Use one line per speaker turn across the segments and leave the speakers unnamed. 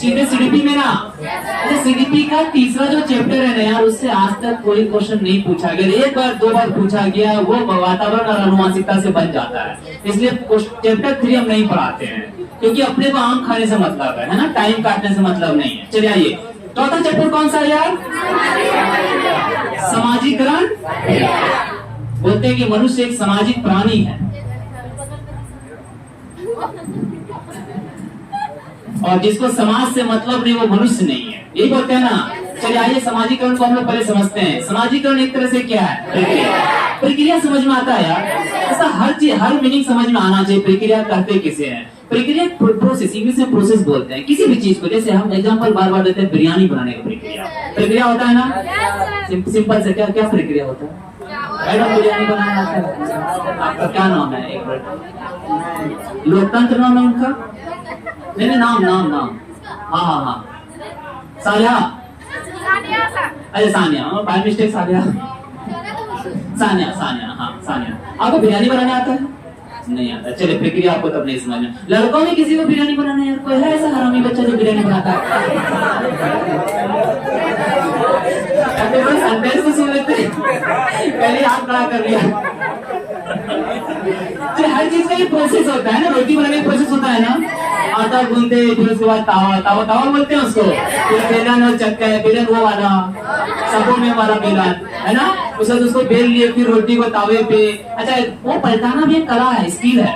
सीधे सीडीपी में ना। सीडीपी का तीसरा जो चैप्टर है ना यार, उससे आज तक कोई क्वेश्चन नहीं पूछा गया। एक बार 2 बार पूछा गया, वो वातावरण और अनुवांशिकता से बन जाता है। इसलिए चैप्टर 3 हम नहीं पढ़ाते हैं, क्योंकि अपने को आम खाने से मतलब है ना, टाइम काटने से मतलब नहीं है। चलिए आइए, चौथा चैप्टर कौन सा है यार? समाजीकरण। बोलते हैं कि मनुष्य एक सामाजिक प्राणी है, और जिसको समाज से मतलब नहीं वो मनुष्य नहीं है, यही बोलते हैं ना। चलिए आइए, समाजीकरण को हम लोग पहले समझते हैं। समाजीकरण एक तरह से क्या है? प्रक्रिया समझ में आता है यार। ऐसा हर चीज, हर मीनिंग समझ में आना चाहिए। प्रक्रिया कहते किसे हैं? प्रक्रिया प्रोसेस, इंग्लिश में प्रोसेस बोलते हैं किसी भी चीज को। जैसे हम एग्जांपल बार बार देते हैं, बिरयानी बनाने का प्रक्रिया होता है ना। सिंपल से क्या क्या प्रक्रिया होता है? मैडम बिरयानी बनाना आता है। आपका क्या नाम है? एक मिनट, लोकतंत्र नाम है उनका? नहीं, नाम। हाँ, सालिया। अरे सानिया, बाय मिस्टेक सानिया। हाँ सानिया। आपको बिरयानी बनाने आता है? नहीं आता। चलिए, प्रक्रिया आपको तब नहीं समझ में। लड़कों में किसी को बिरयानी बनाना है? कोई है ऐसा हरामी बच्चा जो बिरयानी बनाता है? सेंटेंस को सुन लेते, पहले हाथ खड़ा कर लिया। हर चीज का ये प्रोसेस होता है ना। रोटी बनाने का प्रोसेस होता है ना, आटा गूंदते, फिर उसके बाद तावा बोलते हैं उसको, फिर बेलन और चक्का है, बेलन वो वाला सबों में वाला बेलन है ना, उसके बाद उसको बेल लिए, फिर रोटी को तावे पे। अच्छा, वो पलटाना भी एक कला है, स्किल है।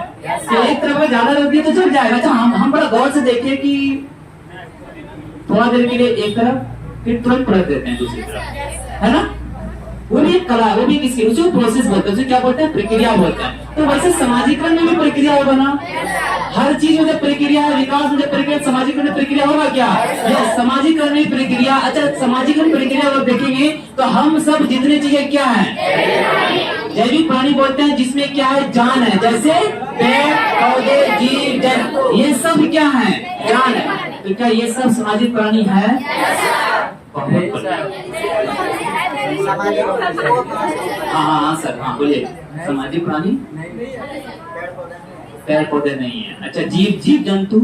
एक तरफ में ज्यादा रोटी है तो चल जाएगा। अच्छा, हम बड़ा गौर से देखिए कि थोड़ा देर के लिए एक तरफ, फिर तुरंत पलट देते हैं दूसरी तरफ, है ना। वो भी एक कला है, वो भी किसी उसे प्रोसेस बोलते हैं, क्या बोलते हैं? प्रक्रिया बोलते हैं। तो वैसे समाजीकरण में भी प्रक्रिया होगा ना। हर चीज में प्रक्रिया है, विकास में प्रक्रिया, समाजीकरण में प्रक्रिया होगा क्या? समाजीकरण में प्रक्रिया। अच्छा, समाजीकरण प्रक्रिया अगर देखेंगे तो हम सब जितने चीजें क्या है? जैविक प्राणी बोलते हैं, जिसमें क्या है? जान है। जैसे पेड़, पौधे, जीव जंतु, ये सब क्या है? जान है। तो क्या ये सब सामाजिक प्राणी है? हाँ सर, हाँ बोलिए। सामाजिक प्राणी पेड़ पौधे नहीं है। अच्छा, जीव जंतु,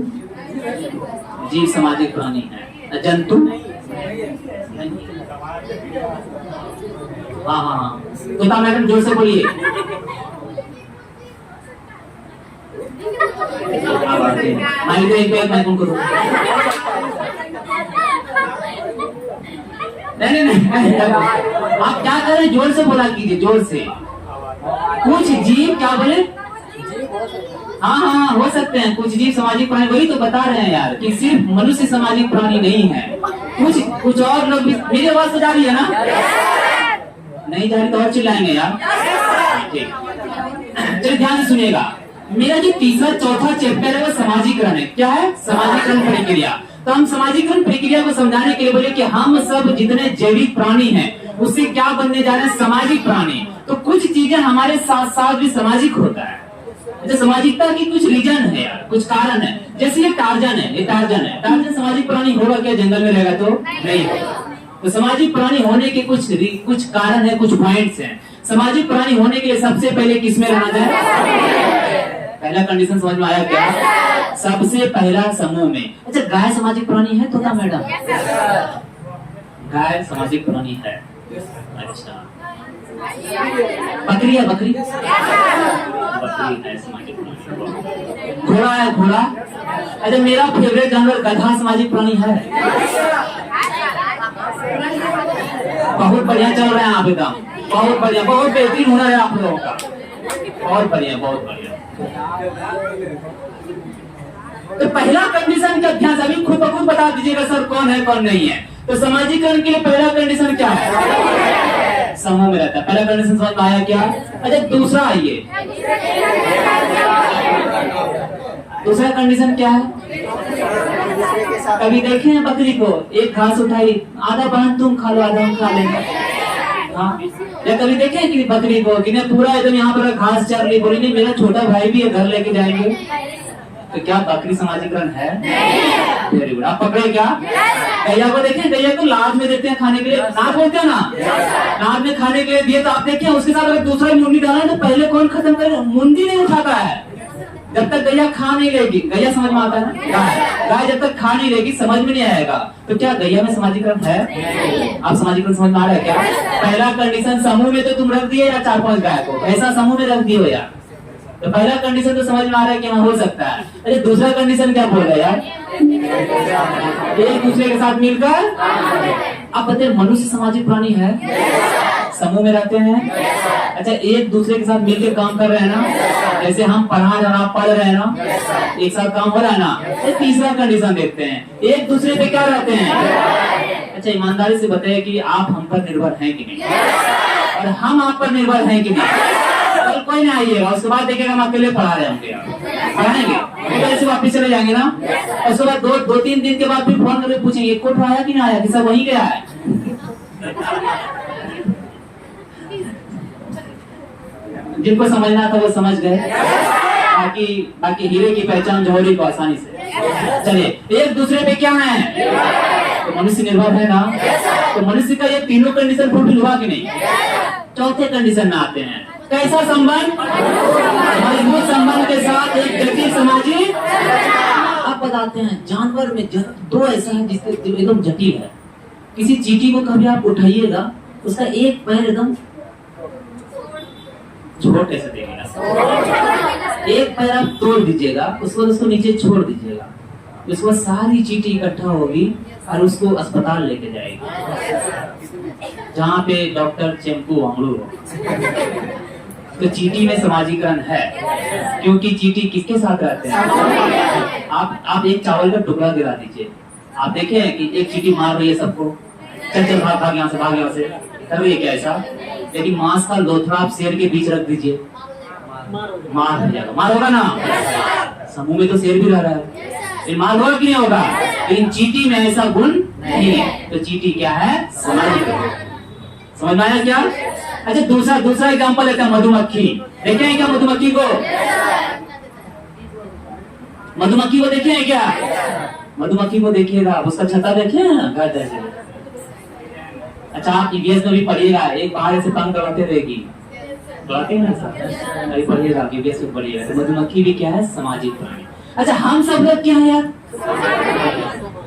जीव सामाजिक प्राणी है। जंतु हाँ। तोता मैडम जोर से बोलिए। एक उनको नहीं, आप क्या कर रहे हैं? जोर से बोला कीजिए, जोर से। कुछ जीव क्या बोले? हाँ, हो सकते हैं कुछ जीव सामाजिक प्राणी। वही तो बता रहे हैं यार कि सिर्फ मनुष्य सामाजिक प्राणी नहीं है, कुछ और लोग भी। मेरी आवाज तो जा रही है ना? नहीं जा रही तो और चिल्लाएंगे यार। ठीक, चलिए ध्यान से सुनिएगा। मेरा जो तीसरा चौथा चैप्टर है वो समाजीकरण है। क्या है? समाजीकरण प्रक्रिया। तो हम समाजीकरण प्रक्रिया को समझाने के लिए बोले कि हम सब जितने जैविक प्राणी हैं उससे क्या बनने जा रहे हैं? सामाजिक प्राणी। तो कुछ चीजें हमारे साथ साथ भी सामाजिक होता है। जैसे सामाजिकता की कुछ रीजन है यार, कुछ कारण है। जैसे ये टार्जन है। टार्जन सामाजिक प्राणी होगा क्या? जंगल में रहेगा तो नहीं होगा। तो सामाजिक प्राणी होने के कुछ कारण है, कुछ पॉइंट्स हैं। सामाजिक प्राणी होने के लिए सबसे पहले किसमें रहना चाहिए? पहला कंडीशन समझ में आया क्या? सबसे पहला समूह में। अच्छा, गाय सामाजिक प्राणी है? तो क्या मैडम, गाय सामाजिक प्राणी है। अच्छा, बकरी है? बकरी है सामाजिक प्राणी। घोड़ा है? घोड़ा। अच्छा, मेरा फेवरेट जानवर गधा सामाजिक प्राणी है। बहुत बढ़िया चल रहे हैं आप एकदम, बहुत बढ़िया, बहुत बेहतरीन हुनर है आप लोगों का। बहुत बढ़िया, बहुत बढ़िया। तो पहला कंडीशन क्या? ध्यान से अभी खुद ब खुद बता दीजिएगा सर, कौन है कौन नहीं है। तो समाजीकरण के लिए पहला कंडीशन क्या है? समूह में रहता है। पहला कंडीशन समझ में आया क्या? अच्छा, दूसरा आइए, दूसरा कंडीशन क्या है? कभी देखे हैं बकरी को? एक घास उठाई, आधा बांध तुम खा लो, आधा हम खा लेंगे। हाँ, या कभी देखे कि बकरी को कि पूरा एकदम यहाँ पर घास चर रही, बोली नहीं मेरा छोटा भाई भी है, घर लेके जाएंगे। तो क्या बकरी सामाजिकरण है? Very good. आप पकड़े क्या? गैया को देखें, गैया को लाद में देते हैं खाने के लिए, नाद बोलते हैं ना, नाद में खाने के लिए दिए। तो आप देखें उसके साथ अगर दूसरा मुंडी डाला तो पहले कौन खत्म करे? मुंडी नहीं उठाता है, जब तक गैया खा नहीं लेगी, गैया समझ में आता है ना, गाय जब तक खा नहीं लेगी समझ में नहीं आएगा। तो क्या गैया में सामाजिकरण है? आप सामाजिकरण समझ में आ रहा है क्या? पहला कंडीशन, समूह में तो तुम रख दिए या 4-5 गाय को, ऐसा समूह में रख दिए हो यार। तो पहला कंडीशन तो समझ में आ रहा है कि हाँ हो सकता है। अरे दूसरा कंडीशन क्या बोल रहा है यार? एक दूसरे के साथ मिलकर। आप बताइए, मनुष्य सामाजिक प्राणी है, समूह में रहते हैं। अच्छा, एक दूसरे के साथ मिलकर काम कर रहे हैं ना, जैसे हम पढ़ा रहे हैं, आप पढ़ रहे हैं ना, एक साथ काम हो रहा है ना। ये तीसरा कंडीशन देखते हैं, एक दूसरे पे क्या रहते हैं। अच्छा, ईमानदारी से बताइए कि आप हम पर निर्भर हैं कि नहीं, और हम आप पर निर्भर हैं कि नहीं। कल कोई ना आइएगा, उसके बाद देखेगा हम अकेले पढ़ा रहे होंगे, पढ़ाएंगे तो ऐसे वापिस चले जाएंगे ना। उसके बाद 2-3 दिन के बाद फिर फोन करके पूछेंगे कोट आया कि ना आया, कि सब वहीं गया है। जिनको समझना था वो समझ गए, बाकी हीरे की पहचान जौहरी को आसानी से। चलिए, एक दूसरे पे क्या है, तो मनुष्य निर्भर है ना। तो मनुष्य का ये तीनों कंडीशन फुलफिल हुआ कि नहीं। चौथे कंडीशन में आते हैं, कैसा संबंध, मजबूत संबंध के साथ एक जटिल सामाजिक। आप बताते हैं जानवर में दो ऐसा है जिसके एकदम जटिल है। किसी चींटी को कभी आप उठाइएगा, उसका एक पैर एकदम छोटे से देखेगा, एक पैर आप तोड़ दीजिएगा, उसको नीचे छोड़ दीजिएगा, उसको सारी चींटी इकट्ठा होगी और उसको अस्पताल लेके जाएगी जहाँ पे डॉक्टर चेम्पू वांगड़ू हो। तो चींटी में समाजीकरण है, क्योंकि चींटी किसके साथ रहते हैं। आप एक चावल का टुकड़ा गिरा दीजिए, आप देखे हैं कि एक चींटी मार रही है सबको, चल भाग यहाँ से, भाग यहाँ से, कर रही है क्या ऐसा। लेकिन मांस का लोथड़ा आप शेर के बीच रख दीजिए, मार हो जाएगा, मार होगा ना। समूह में तो शेर भी रह रहा है, मार होगा कि नहीं होगा। लेकिन चींटी में ऐसा गुण नहीं है। तो चींटी क्या है, सामाजिक। समझ में आया क्या। अच्छा, दूसरा एग्जाम्पल लेते हैं, मधुमक्खी। देखे हैं क्या मधुमक्खी को, मधुमक्खी को देखे हैं क्या। मधुमक्खी को देखिएगा, उसका छत्ता देखे घर जैसे। अच्छा, आप ईवीएस में भी पढ़िएगा, एक बाहर से पंख करवाते रहेगी, पढ़िएगा ईवीएस में पढ़िएगा। तो मधुमक्खी भी क्या है, सामाजिक प्राणी। अच्छा, हम सब लोग क्या है यार,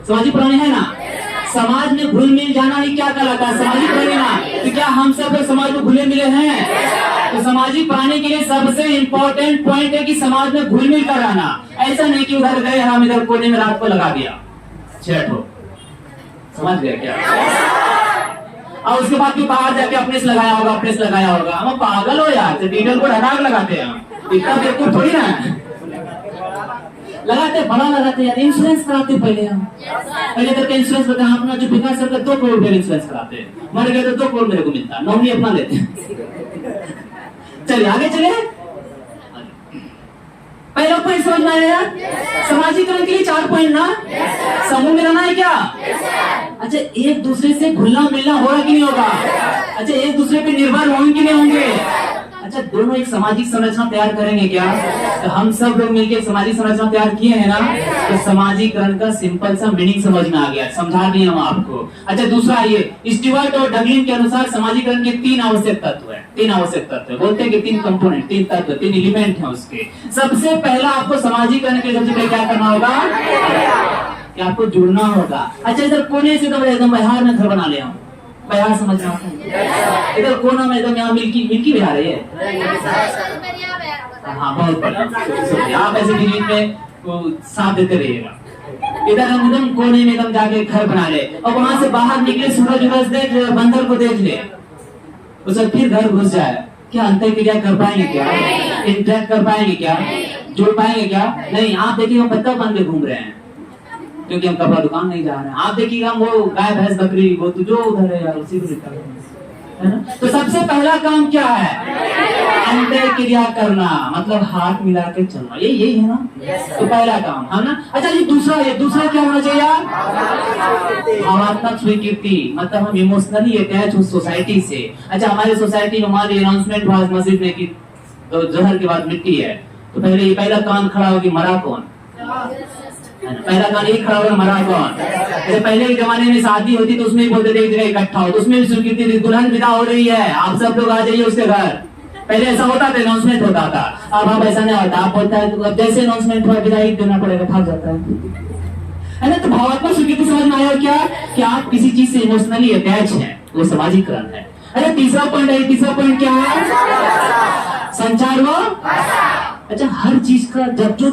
सामाजिक प्राणी है ना। समाज में घुल मिल जाना ही क्या कहलाता है, सामाजिक प्राणी ना। तो क्या हम सब लोग समाज में घुले मिले हैं। तो सामाजिक प्राणी के लिए सबसे इम्पोर्टेंट पॉइंट है कि समाज में घुल मिल कर रहना। ऐसा नहीं कि उधर गए हम इधर कोने में रात को लगा दिया, छेड़ो, समझ गए क्या। और उसके बाद भी बाहर जाके अपने से लगाया होगा, हम पागल हो यार, तो डीजल को हटा लगाते हैं, इतना बेवकूफ थोड़ी ना लगाते, बड़ा लगाते यार। इंश्योरेंस कराते पहले हम, पहले करके इंश्योरेंस करते हैं अपना, जो विकास करके 2 करोड़ रुपए इंश्योरेंस कराते हैं, मर गए तो 2 करोड़ मेरे को मिलता, नौकरी अपना लेते हैं। चलिए आगे चले, पहला पॉइंट समझ में आया यार। सामाजिकरण के लिए 4 पॉइंट ना, समूह में रहना है क्या। अच्छा, एक दूसरे से घुलना मिलना होगा कि नहीं होगा। अच्छा, एक दूसरे पे निर्भर होंगे कि नहीं होंगे। अच्छा, दोनों एक सामाजिक संरचना तैयार करेंगे क्या। तो हम सब लोग मिलकर सामाजिक संरचना तैयार किए हैं ना। तो सामाजिकरण का सिंपल सा मीनिंग समझ में आ गया, समझा दिए हम आपको। अच्छा, दूसरा ये स्टीवर्ट और डगलिन के अनुसार सामाजिकरण के 3 आवश्यक तत्व है। 3 आवश्यक तत्व बोलते हैं कि 3 कंपोनेंट, 3 तत्व, 3 एलिमेंट हैं उसके। सबसे पहला आपको सामाजिकरण के सबसे पहले क्या करना होगा, कि आपको जुड़ना होगा। अच्छा, इधर कोने से एकदम बिहार में घर बना ले, हम बिहार समझना है, इधर कोना में एकदम यहाँ मिल्की बिहार है ये। हाँ, बहुत बढ़िया। आप ऐसे बीच में साथ देते रहिएगा। इधर हम एकदम कोने में एकदम जाके घर बना ले, और वहां से बाहर निकले, सूरज देख ले, बंदर को देख ले, उससे फिर घर घुस जाए। क्या अंतर क्रिया कर पाएंगे क्या, इंटरेक्ट कर पाएंगे क्या, जुड़ पाएंगे क्या। नहीं, आप देखिए हम पत्ता बन के घूम रहे हैं, क्योंकि हम कपड़ा दुकान नहीं जा रहे हैं। आप देखिएगा हम वो गाय भैंस बकरी वो तो जो उधर है यार, उसी को दिखा है ना। तो सबसे पहला काम क्या है, अंतर क्रिया करना, मतलब हाथ मिला के चलना, यही है ना। तो पहला काम है ना। अच्छा, ये दूसरा क्या होना चाहिए यार, भावनात्मक स्वीकृति, मतलब हम इमोशनली अटैच हो सोसाइटी से। अच्छा, हमारे सोसाइटी में हमारी अनाउंसमेंट हुआ मस्जिद में कि तो जहर के बाद मिट्टी है, तो पहला कान खड़ा होगी, मरा कौन, पहला कान एक खड़ा होगा, मरा कौन। पहले के जमाने में शादी होती तो उसमें बोलते थे एक जगह इकट्ठा हो, तो उसमें भी स्वीकृति थी, दुल्हन विदा हो रही है, आप सब लोग आ जाइए उसके घर, पहले ऐसा होता था, अनाउंसमेंट होता था, अब ऐसा नहीं होता। आप बोलता है तो जैसे अनाउंसमेंट हुआ विदाई देना पड़ेगा, भाग जाता है ना। तो भावात्मक स्वीकृति समझ में आया क्या कि आप किसी चीज से इमोशनली अटैच हैं, वो सामाजिकरण है। अरे तीसरा पॉइंट है, तीसरा पॉइंट क्या है? संचार व अच्छा, हर चीज का जब जो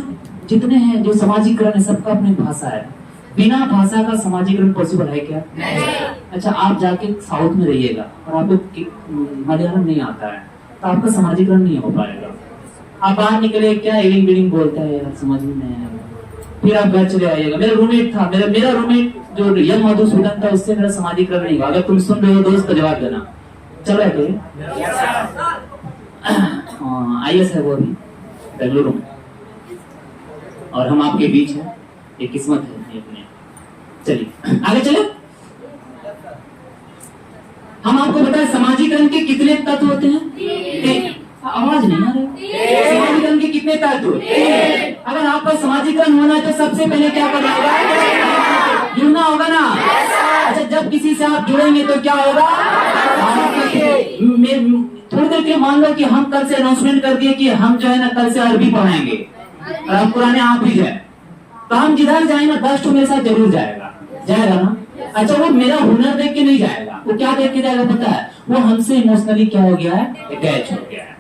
जितने हैं जो सामाजिकरण है सबका अपनी भाषा है। बिना भाषा का सामाजिकरण पॉसिबल है क्या? अच्छा, आप जाके साउथ में रहिएगा और आपको मलयालम नहीं आता है तो आपका सामाजिकरण नहीं हो पाएगा। आप बाहर निकले, क्या एडिंग बिडिंग बोलता है यार, समझ में नहीं आएगा। फिर आप घर चले आइएगा। मेरा रूममेट था, मेरा रूममेट जो यम मधुसूदन था, उससे मेरा सामाजिकरण नहीं हुआ। अगर तुम सुन रहे हो दोस्त तो जवाब देना। चल रहे थे IAS है वो भी बेंगलुरु में, और हम आपके बीच हैं, ये किस्मत है अपने। चलिए आगे चलो। हम आपको बताएं सामाजिकरण के कितने तत्व होते हैं? आवाज नहीं आ रही। सामाजिकरण के कितने तत्व? अगर आपका सामाजिकरण होना है तो सबसे पहले क्या करना होगा? जुड़ना होगा ना। अच्छा, जब किसी से आप जुड़ेंगे तो क्या होगा? थोड़ी देर के मान लो कि हम कल से अनाउंसमेंट कर दिए कि हम जो है ना कल से अरबी पढ़ाएंगे और आप पुराने आप ही जाए, तो हम जिधर जाए ना 10 मेरे साथ जरूर जाएगा ना। अच्छा, वो मेरा हुनर देख के नहीं जाएगा, वो क्या देख के जाएगा पता है? वो हमसे इमोशनली क्या हो गया है? अटैच हो गया है।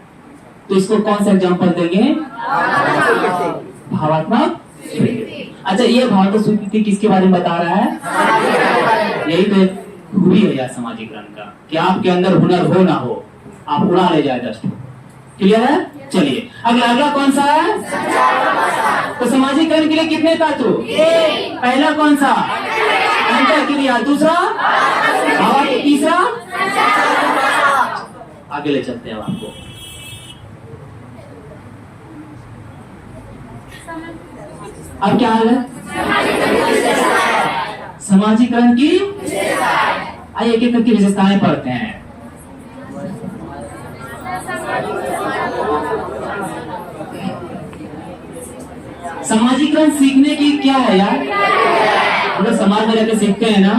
तो इसको कौन सा एग्जांपल देंगे? भावात्मक स्वीकृति। अच्छा, ये भावात्मक स्वीकृति किसके बारे में बता रहा है? यही तो एक खूबी है यार सामाजिकरण का, कि आपके अंदर हुनर हो ना हो, आप उड़ा ले जाए दस। क्लियर है? चलिए अगला कौन सा है? तो सामाजिकरण के लिए कितने तत्व? पहला कौन सा? अंतर क्रिया। दूसरा भाव। तीसरा आगे ले चलते हैं आपको। अब क्या हाल है? सामाजिकरण की आइए एक एक करके विशेषताएं पढ़ते हैं। सामाजिकरण सीखने की क्या है यार? हम लोग समाज में रहकर सीखते हैं ना।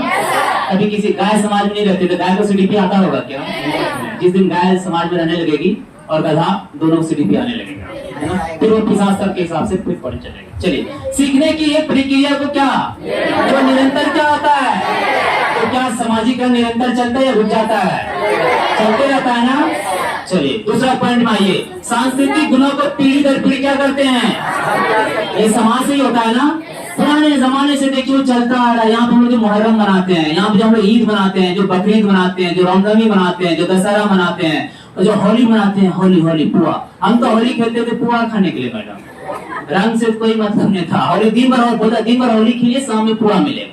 कभी किसी गाय समाज में नहीं रहते तो गाय को CDP आता होगा क्या? जिस दिन गाय समाज में रहने लगेगी और गधा दोनों CDP आने लगेगा, है ना? फिर वो पिशाच स्तर के हिसाब से फिर पढ़ चलेगा। चलिए, सीखने की एक प्रक्रिया को क्या जो निरंतर क्या होता है? तो क्या सामाजिकरण निरंतर चलता है या रुक जाता है? चलते रहता है ना। चलिए दूसरा पॉइंट में आइए। सांस्कृतिक गुणों को पीढ़ी दर पीढ़ी क्या करते हैं? ये समाज से ही होता है ना। पुराने जमाने से देखिए चलता आ रहा है। यहाँ पे हम लोग जो मुहर्रम मनाते हैं, यहाँ पे जो हम लोग ईद मनाते हैं, जो बकरीद मनाते हैं, जो रामनवमी मनाते हैं, जो दशहरा मनाते हैं, और जो होली मनाते हैं, होली पुआ। हम तो होली खेलते थे पुआ खाने के लिए मैडम, रंग से कोई मतलब नहीं था। होली दिन भर होली खेलिए, शाम में पुआ मिलेगा।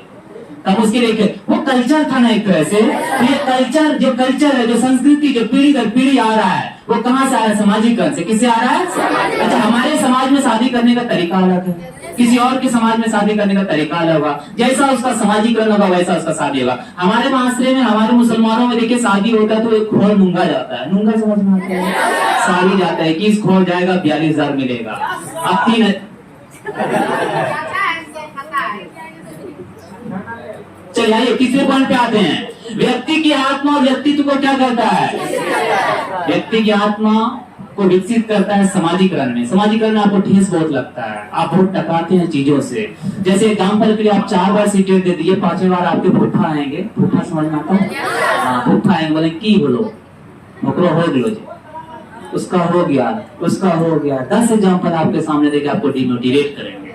तब उसके लिए वो कल्चर था ना एक तरह से। ये कल्चर है, जो संस्कृति जो पीढ़ी दर पीढ़ी आ रहा है, वो कहाँ से आ रहा है? सामाजिकरण से। किससे आ रहा है? अच्छा, हमारे समाज में शादी करने का तरीका अलग है, किसी और के समाज में शादी करने का तरीका अलग होगा। जैसा उसका सामाजिकरण होगा वैसा उसका शादी होगा। हमारे माशरे में, हमारे मुसलमानों में देखिए शादी होता है तो एक खोर नूंगा जाता है। नूंगा समझ में आता है? साड़ी जाता है, किस खोर जाएगा 42,000 मिलेगा। अब 3 चलिए आइए तीसरे पॉइंट पे आते हैं। व्यक्ति की आत्मा और व्यक्तित्व को क्या करता है? व्यक्ति की आत्मा को विकसित करता है सामाजिकरण में। सामाजिकरण में आपको ठेस बहुत लगता है, आप बहुत टकराते हैं चीजों से। जैसे एग्जाम्पल के लिए आप 4 बार सीटेट दे दीजिए, 5वें बार आपके फूफा आएंगे। फूफा समझ में आता है? हाँ, फूफा आएंगे, बोले की बोलो नौकरो हो गया, उसका हो गया 10 एग्जाम्पल आपके सामने देके आपको डिमोटिवेट करेंगे।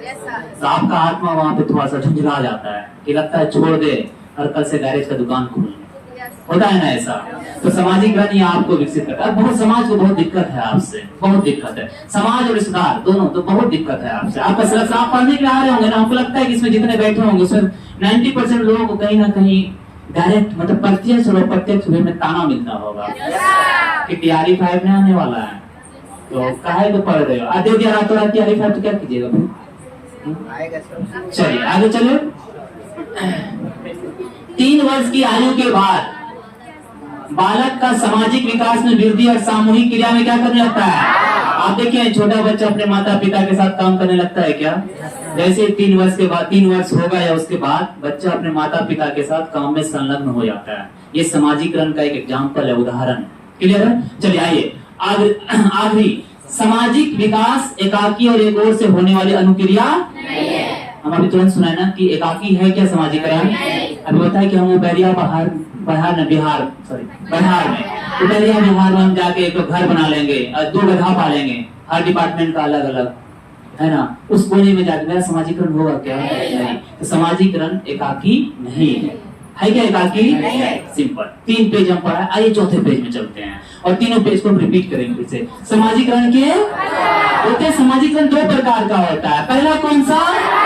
तो आपका आत्मा वहां पे थोड़ा सा झुंझला जाता है कि लगता है छोड़ दे और कल से गैरेज का दुकान खोल ले। होता है ना ऐसा। तो सामाजिकरण ही आपको विकसित करता है। बहुत समाज को बहुत दिक्कत है आपसे, बहुत दिक्कत है। समाज और रिश्तेदार दोनों तो बहुत दिक्कत है आपसे। आपका सिलेक्स आप पढ़ने के लिए आ रहे होंगे ना, आपको लगता है कि इसमें जितने बैठे होंगे उसमें 90% लोगों को कहीं ना कहीं डायरेक्ट मतलब प्रत्यक्ष और अप्रत्यक्ष वे में ताना मिलता होगा कि TRE 5 में आने वाला है, तो काहे को पढ़ रहे हो? आधे दिया रातों रात TRE 5 तो क्या कीजिएगा फिर? चलिए आगे चलो। 3 वर्ष की आयु के बाद बालक का सामाजिक विकास में वृद्धि और सामूहिक क्रिया में क्या करने लगता है? आप देखिए छोटा बच्चा अपने माता पिता के साथ काम करने लगता है क्या? जैसे 3 वर्ष के बाद, 3 वर्ष होगा या उसके बाद बच्चा अपने माता पिता के साथ काम में संलग्न हो जाता है। ये सामाजिकरण का एक एग्जाम्पल है, उदाहरण। क्लियर है? चलिए आइए आखिरी, सामाजिक विकास एकाकी और एक और से होने वाली अनुक्रिया नहीं है। हम अभी तुरंत सुना है ना कि एकाकी है क्या समाजीकरण? अभी बताया कि हम बिहार में तो बिहार में हम जाके एक घर बना लेंगे और 2 गधा पालेंगे, हर डिपार्टमेंट का अलग अलग, है ना। उस कोने में जाके मेरा समाजीकरण होगा क्या? नहीं। तो समाजीकरण एकाकी नहीं है क्या? एकाकी नहीं है। सिंपल। 3 पेज हम पढ़ा, आइए चौथे पेज में चलते हैं और तीनों पेज को रिपीट करेंगे फिर से। समाजीकरण के होते, समाजीकरण 2 प्रकार का होता है। पहला कौन सा?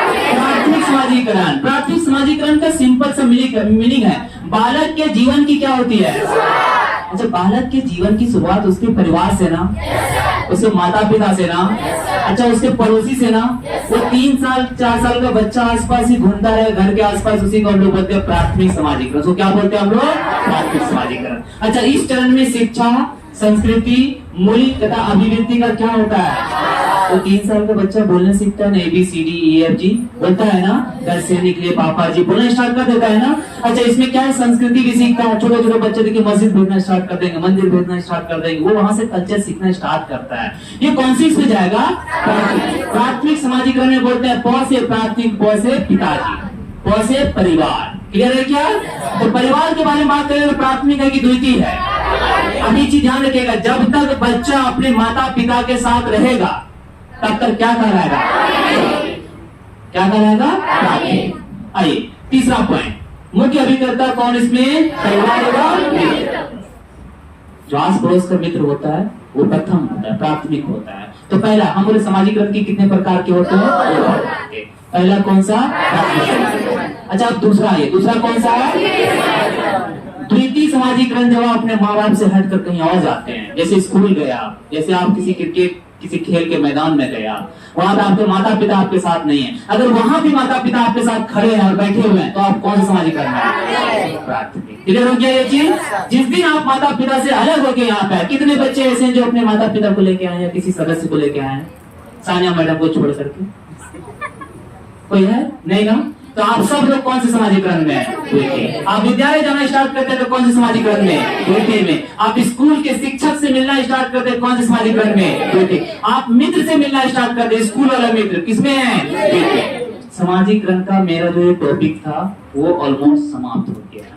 प्राथमिक समाजीकरण। प्राथमिक समाजीकरण का सिंपल सा मीनिंग है, बालक के जीवन की क्या होती है? अच्छा, बालक के जीवन की शुरुआत उसके परिवार से ना, उसके माता पिता से ना, अच्छा उसके पड़ोसी से ना। वो 3 साल 4 साल का बच्चा आसपास ही घूमता रहे घर के आसपास, उसी को हम लोग बोलते हैं प्राथमिक समाजीकरण। तो क्या बोलते हैं हम लोग? प्राथमिक समाजीकरण। अच्छा, इस चरण में शिक्षा, संस्कृति, मूल्य तथा अभिवृद्धि का क्या होता है? तो 3 साल का बच्चा बोलने सीखता है ना, ABCDEFG बोलता है ना, घर से निकले पापा जी बोलना स्टार्ट कर देता है ना। अच्छा, इसमें क्या है? संस्कृति भी सीखता है। छोटे छोटे बच्चे देखिए मस्जिद भेजना स्टार्ट कर देंगे, मंदिर भेजना स्टार्ट कर देंगे, वो वहां से कल्चर सीखना स्टार्ट करता है। ये कौन सी इसमें जाएगा? प्राथमिक समाजीकरण में बोलते हैं प से प्राथमिक, प से पिताजी, प से परिवार। क्लियर है क्या? तो परिवार के बारे में बात करें तो प्राथमिक है कि द्वितीय है? अभी चीज ध्यान रखिएगा, जब तक बच्चा अपने माता पिता के साथ रहेगा तब तक क्या कहलाएगा? क्या कहलाएगा? प्राथमिक। आइए तीसरा पॉइंट, मुख्य अभिकर्ता कौन इसमें? परिवार होगा। जो आस पड़ोस का मित्र होता है वो प्रथम होता है, प्राथमिक होता है। तो पहला हम बोले समाजीकरण के कितने प्रकार के होते हैं? पहला कौन सा? अच्छा, अब दूसरा, ये दूसरा कौन सा है? द्वितीय समाजीकरण, जब आप अपने माँ बाप से हटकर कहीं और जाते हैं, जैसे स्कूल गया, जैसे आप किसी क्रिकेट किसी खेल के मैदान में गया, वहां पे आपके माता पिता आपके साथ नहीं है, अगर वहां भी माता पिता आपके साथ खड़े हैं और बैठे हुए हैं तो आप कौन सा समाजीकरण है? प्राथमिक। क्लियर हो गया ये चीज? जिस दिन आप माता पिता से अलग होके यहाँ पे, कितने बच्चे ऐसे हैं जो अपने माता पिता को लेके आए या किसी सदस्य को लेके आए हैं? सानिया मैडम को छोड़ करके कोई है? नहीं ना। तो आप सब लोग कौन से समाजीकरण में हैं? आप विद्यालय जाना स्टार्ट करते हैं तो कौन से समाजीकरण में? द्वितीय में। आप स्कूल के शिक्षक से मिलना स्टार्ट करते हैं, कौन से समाजीकरण में? द्वितीय। आप मित्र से मिलना स्टार्ट करते हैं, स्कूल वाला मित्र, किसमें है? द्वितीय। समाजीकरण का मेरा जो टॉपिक था वो ऑलमोस्ट समाप्त हो गया है।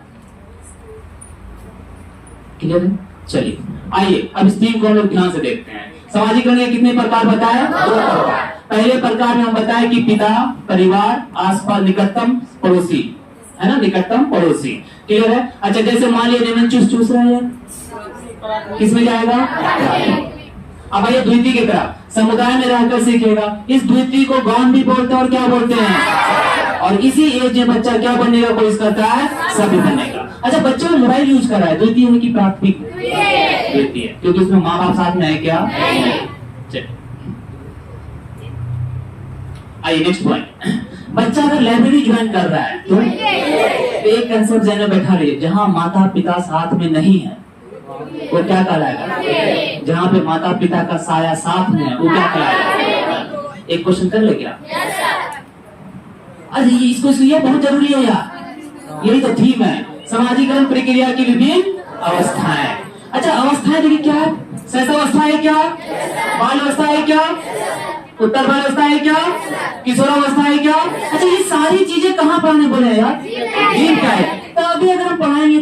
क्लियर है? चलिए आइए अब इस थीम को हम लोग ध्यान से देखते हैं। समाजीकरण के कितने प्रकार बताया? 2 प्रकार। पहले प्रकार में हम बताया कि पिता, परिवार, आसपास, निकटतम पड़ोसी, है ना, निकटतम पड़ोसी। क्लियर है? अच्छा, जैसे मान लिया लेमन चूस रहा है, किसमें जाएगा? अब आइए द्वितीय की तरफ, समुदाय में रहकर सीखेगा। इस द्वितीय को गौण भी बोलते हैं और क्या बोलते हैं? और इसी एज में बच्चा क्या बनने का कोशिश करता है? सभी बनने का। अच्छा, बच्चा मोबाइल यूज कर रहा है, द्वितीय है कि प्राथमिक? द्वितीय, क्योंकि उसमें माँ बाप साथ में है क्या? चलिए आइए नेक्स्ट पॉइंट, बच्चा अगर लाइब्रेरी ज्वाइन कर रहा है तो एक कंसेप्ट जहन में बैठा रहिए, जहाँ माता पिता साथ में नहीं है वो क्या कहलाएगा? जहाँ पे माता पिता का साया साथ में है वो क्या कहलाएगा? एक क्वेश्चन कर ले क्या? अरे इसको ये बहुत जरूरी है यार, यही तो थीम है, समाजीकरण प्रक्रिया की विभिन्न अवस्थाएं। अच्छा, अवस्थाएं देखिए क्या है? शैशवावस्था है क्या? बाल अवस्था है क्या? उत्तर बाल अवस्था है क्या? किशोरावस्था है क्या? अच्छा, ये सारी चीजें कहाँ पढ़ाने बोले हैं यार? जीन क्या है? तो अभी अगर हम पढ़ाएंगे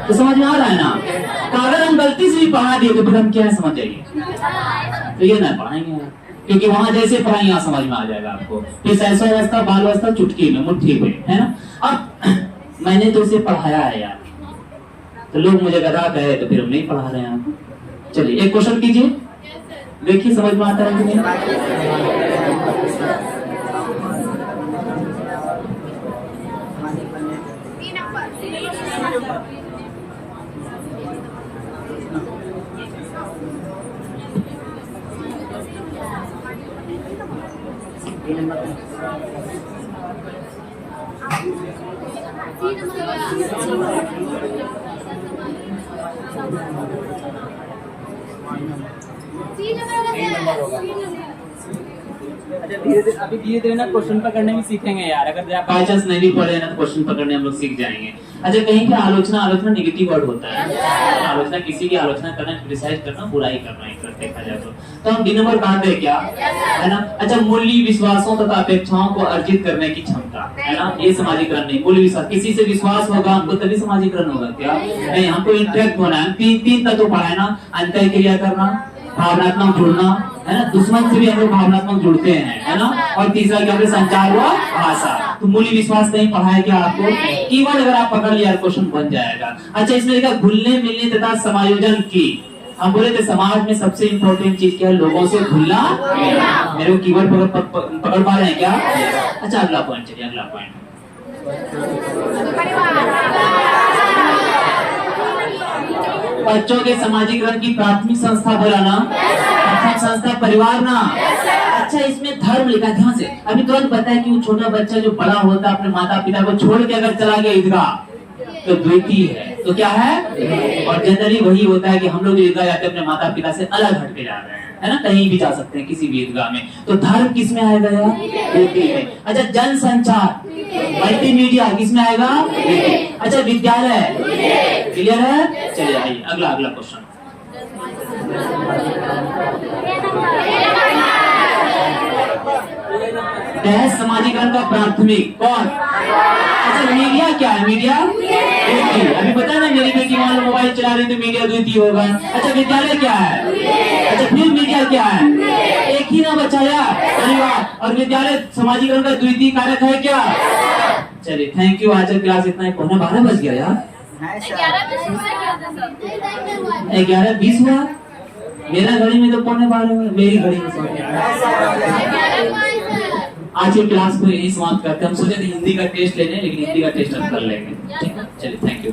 तो समझ में आ रहा है ना? तो अगर हम गलती से भी पढ़ा दिए तो फिर हम क्या समझ जाइए? तो ये ना पढ़ाएंगे यार, क्योंकि वहां जैसे पढ़ाएंगे यहाँ समझ में आ जाएगा आपको। फिर शैशवावस्था, बाल अवस्था चुटकी में, मुट्ठी में, है ना। अब मैंने तो इसे पढ़ाया है यार, तो लोग मुझे गधा कहे तो फिर हम नहीं पढ़ा रहे हैं। चलिए एक क्वेश्चन कीजिए, देखिए समझ में आता है कि नहीं?
अच्छा, धीरे धीरे ना क्वेश्चन पकड़ने में सीखेंगे यार। अगर
बाई चांस नहीं भी पढ़े ना तो क्वेश्चन पकड़ने हम लोग सीख जाएंगे। अच्छा कहीं पे आलोचना आलोचना नेगेटिव वर्ड होता है, आलोचना किसी की आलोचना करना, क्रिटिसाइज करना, बुराई करना, एक तरह देखा जाए तो हम डी नंबर काटते हैं क्या, है ना। अच्छा मूल्य विश्वासों तथा अपेक्षाओं को अर्जित करने की क्षमता, है ना, ये समाजीकरण नहीं। मूल्य विश्वास, किसी से विश्वास होगा हमको तभी समाजीकरण होगा क्या, नहीं, हमको इंटरेक्ट होना है। तीन तत्व पढ़ा है ना, अंतर क्रिया करना, भावनात्मक जुड़ना, है ना, दुश्मन से भी हम लोग भावनात्मक जुड़ते हैं, है ना, और तीसरा क्या बोले, संचार हुआ भाषा। तो मूल्य विश्वास कहीं पढ़ाया क्या आपको, कीवर्ड अगर आप पकड़ लिया क्वेश्चन बन जाएगा। अच्छा इसमें लिखा घुलने मिलने तथा समायोजन की, हम बोले थे समाज में सबसे इंपॉर्टेंट चीज क्या है, लोगों से घुलना मिलना। मेरे को कीवर्ड पकड़ पा रहे हैं क्या। अच्छा अगला पॉइंट, चलिए अगला पॉइंट, बच्चों के समाजीकरण की प्राथमिक संस्था बोला ना, प्रथम संस्था परिवार ना। अच्छा इसमें धर्म लिखा, ध्यान से, अभी तुरंत पता है कि वो छोटा बच्चा जो बड़ा होता है अपने माता पिता को छोड़ के अगर चला गया ईदगाह तो द्वितीय है, तो क्या है, और जनरली वही होता है कि हम लोग ईदगाह जाते हैं अपने माता पिता से अलग हट के जा रहे हैं, है ना, कहीं भी जा सकते हैं किसी भी ईदगाह में। तो धर्म किस में आएगा यार, द्वितीय में। अच्छा जनसंचार मल्टीमीडिया किस में आएगा, अच्छा विद्यालय, क्लियर है। चलिए आइए अगला क्वेश्चन, डैश समाजीकरण का प्राथमिक कौन। अच्छा मीडिया क्या है, मीडिया अभी पता ना, मेरी बेटी मान लो मोबाइल चला रही तो मीडिया द्वितीय होगा। अच्छा विद्यालय क्या है, अच्छा फिर मीडिया क्या है, एक ही ना बचाया, और विद्यालय समाजीकरण का द्वितीय कारक है क्या। चलिए थैंक यू, आज क्लास इतना ही, 12:15 बज गया यार, 11:20 हुआ, मेरा घड़ी में तो 12:15 हुआ, मेरी घड़ी में। आज की क्लास को यही समाप्त करते हैं। हम सोचे थे हिंदी का टेस्ट लेने, लेकिन हिंदी का टेस्ट हम कर लेंगे, ठीक है। चलिए थैंक यू।